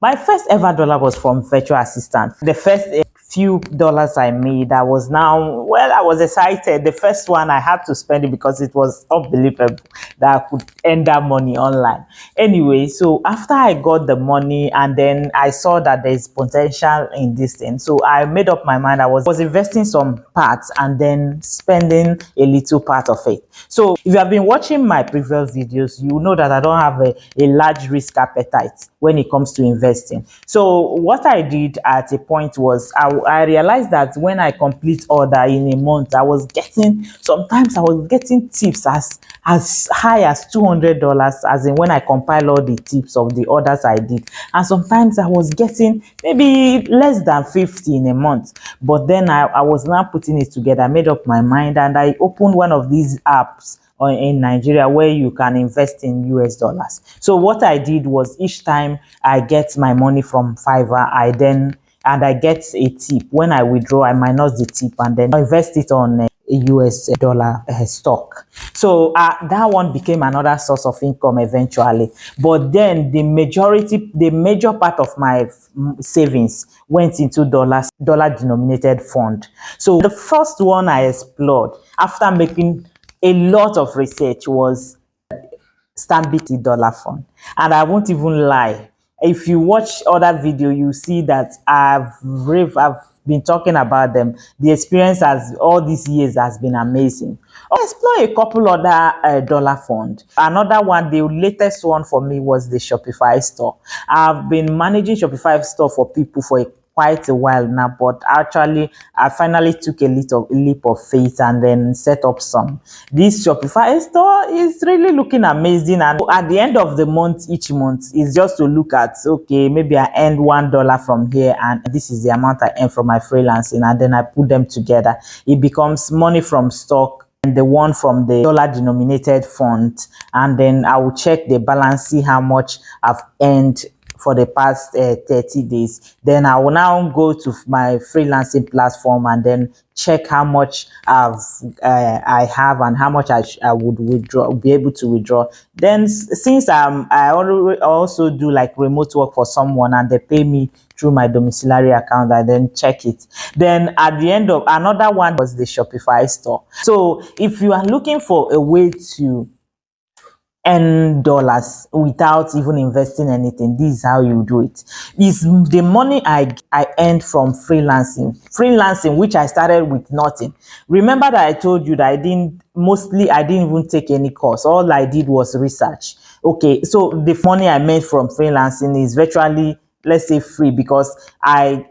My first ever dollar was from virtual assistant. The first few dollars I made, I was now, well, I was excited. The first one I had to spend it because it was unbelievable that I could earn that money online. Anyway, so after I got the money and then I saw that there's potential in this thing, so I made up my mind. I was investing some parts and then spending a little part of it. So if you have been watching my previous videos, you know that I don't have a large risk appetite when it comes to investing. So what I did at a point was I realized that when I complete order in a month, sometimes I was getting tips as high as $200, as in when I compile all the tips of the orders I did. And sometimes I was getting maybe less than 50 in a month. But then I was now putting it together. I made up my mind and I opened one of these apps in Nigeria where you can invest in US dollars. So what I did was each time I get my money from Fiverr, I get a tip. When I withdraw, I minus the tip and then invest it on a US dollar stock. So that one became another source of income eventually. But then the major part of my savings went into dollar denominated fund. So the first one I explored after making a lot of research was Stanbic dollar fund. And I won't even lie. If you watch other video, you see that I've been talking about them. The experience as all these years has been amazing. I explore a couple other dollar fund. Another one, the latest one for me was the Shopify store. I've been managing Shopify store for people for quite a while now, but actually I finally took a leap of faith and then set up some. This Shopify store is really looking amazing, and at the end of the month, each month is just to look at, okay, maybe I earned $1 from here and this is the amount I earn from my freelancing, and then I put them together. It becomes money from stock and the one from the dollar denominated fund, and then I will check the balance, see how much I've earned for the past 30 days. Then I will now go to my freelancing platform and then check how much I have and how much I would be able to withdraw. Then since I also do like remote work for someone and they pay me through my domiciliary account, I then check it. Then at the end of another one was the Shopify store. So if you are looking for a way to earn dollars without even investing anything, this is how you do it. Is the money I earned from freelancing, which I started with nothing. Remember that I told you that I didn't even take any course. All I did was research. Okay, so the money I made from freelancing is virtually, let's say, free, because I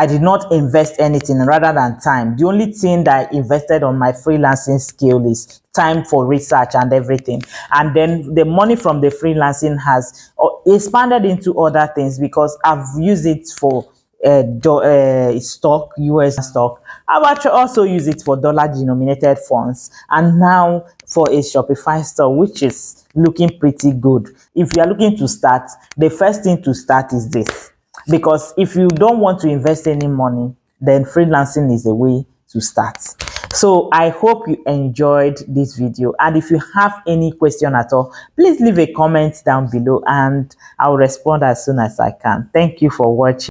did not invest anything rather than time. The only thing that I invested on my freelancing skill is time for research and everything. And then the money from the freelancing has expanded into other things because I've used it for stock, US stock. I've actually also used it for dollar denominated funds, and now for a Shopify store, which is looking pretty good. If you are looking to start, the first thing to start is this, because if you don't want to invest any money, then freelancing is the way to start. So I hope you enjoyed this video, and if you have any question at all, please leave a comment down below and I'll respond as soon as I can. Thank you for watching.